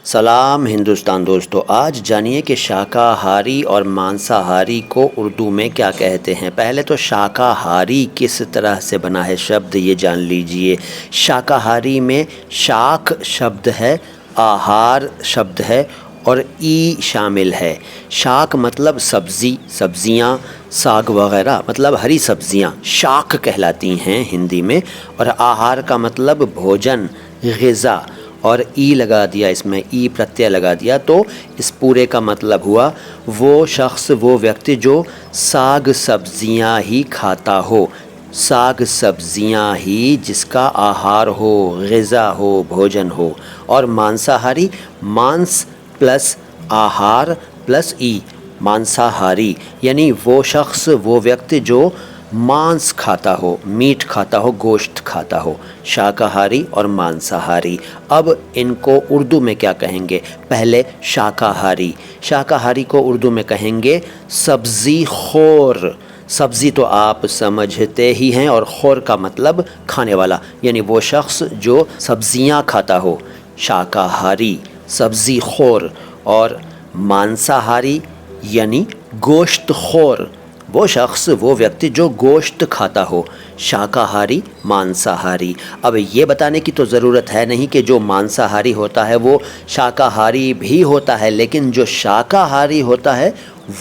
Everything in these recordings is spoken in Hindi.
सलाम हिंदुस्तान दोस्तों, आज जानिए कि शाकाहारी और मांसाहारी को उर्दू में क्या कहते हैं। पहले तो शाकाहारी किस तरह से बना है शब्द ये जान लीजिए। शाकाहारी में शाक शब्द है, आहार शब्द है और ई शामिल है। शाक मतलब सब्ज़ी, सब्ज़ियाँ, साग वगैरह मतलब हरी सब्ज़ियाँ शाक कहलाती हैं हिंदी में। और आहार का मतलब भोजन, ग़िज़ा, और ई लगा दिया, इसमें ई प्रत्यय लगा दिया तो इस पूरे का मतलब हुआ वो शख्स, वो व्यक्ति जो साग सब्ज़ियाँ ही खाता हो, साग सब्ज़ियाँ ही जिसका आहार हो, ग़िज़ा हो, भोजन हो। और मांसाहारी, मांस प्लस आहार प्लस ई, मांसाहारी यानी वो शख्स, वो व्यक्ति जो मांस खाता हो, मीट खाता हो, गोश्त खाता हो। शाकाहारी और मांसाहारी। अब इनको उर्दू में क्या कहेंगे? पहले शाकाहारी। शाकाहारी को उर्दू में कहेंगे सब्ज़ी खोर। सब्ज़ी तो आप समझते ही हैं और खोर का मतलब खाने वाला, यानी वो शख्स जो सब्ज़ियाँ खाता हो, शाकाहारी, सब्ज़ी खोर। और मांसाहारी यानी गोश्त खोर, वो शख्स, वो व्यक्ति जो गोश्त खाता हो, शाकाहारी, मांसाहारी। अब ये बताने की तो ज़रूरत है नहीं कि जो मांसाहारी होता है वो शाकाहारी भी होता है, लेकिन जो शाकाहारी होता है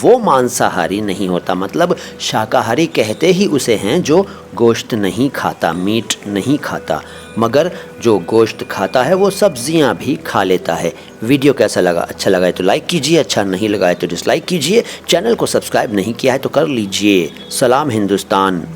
वो मांसाहारी नहीं होता। मतलब शाकाहारी कहते ही उसे हैं जो गोश्त नहीं खाता, मीट नहीं खाता, मगर जो गोश्त खाता है वो सब्ज़ियां भी खा लेता है। वीडियो कैसा लगा? अच्छा लगा है तो लाइक कीजिए, अच्छा नहीं लगा है तो डिसलाइक कीजिए। चैनल को सब्सक्राइब नहीं किया है तो कर लीजिए। सलाम हिंदुस्तान।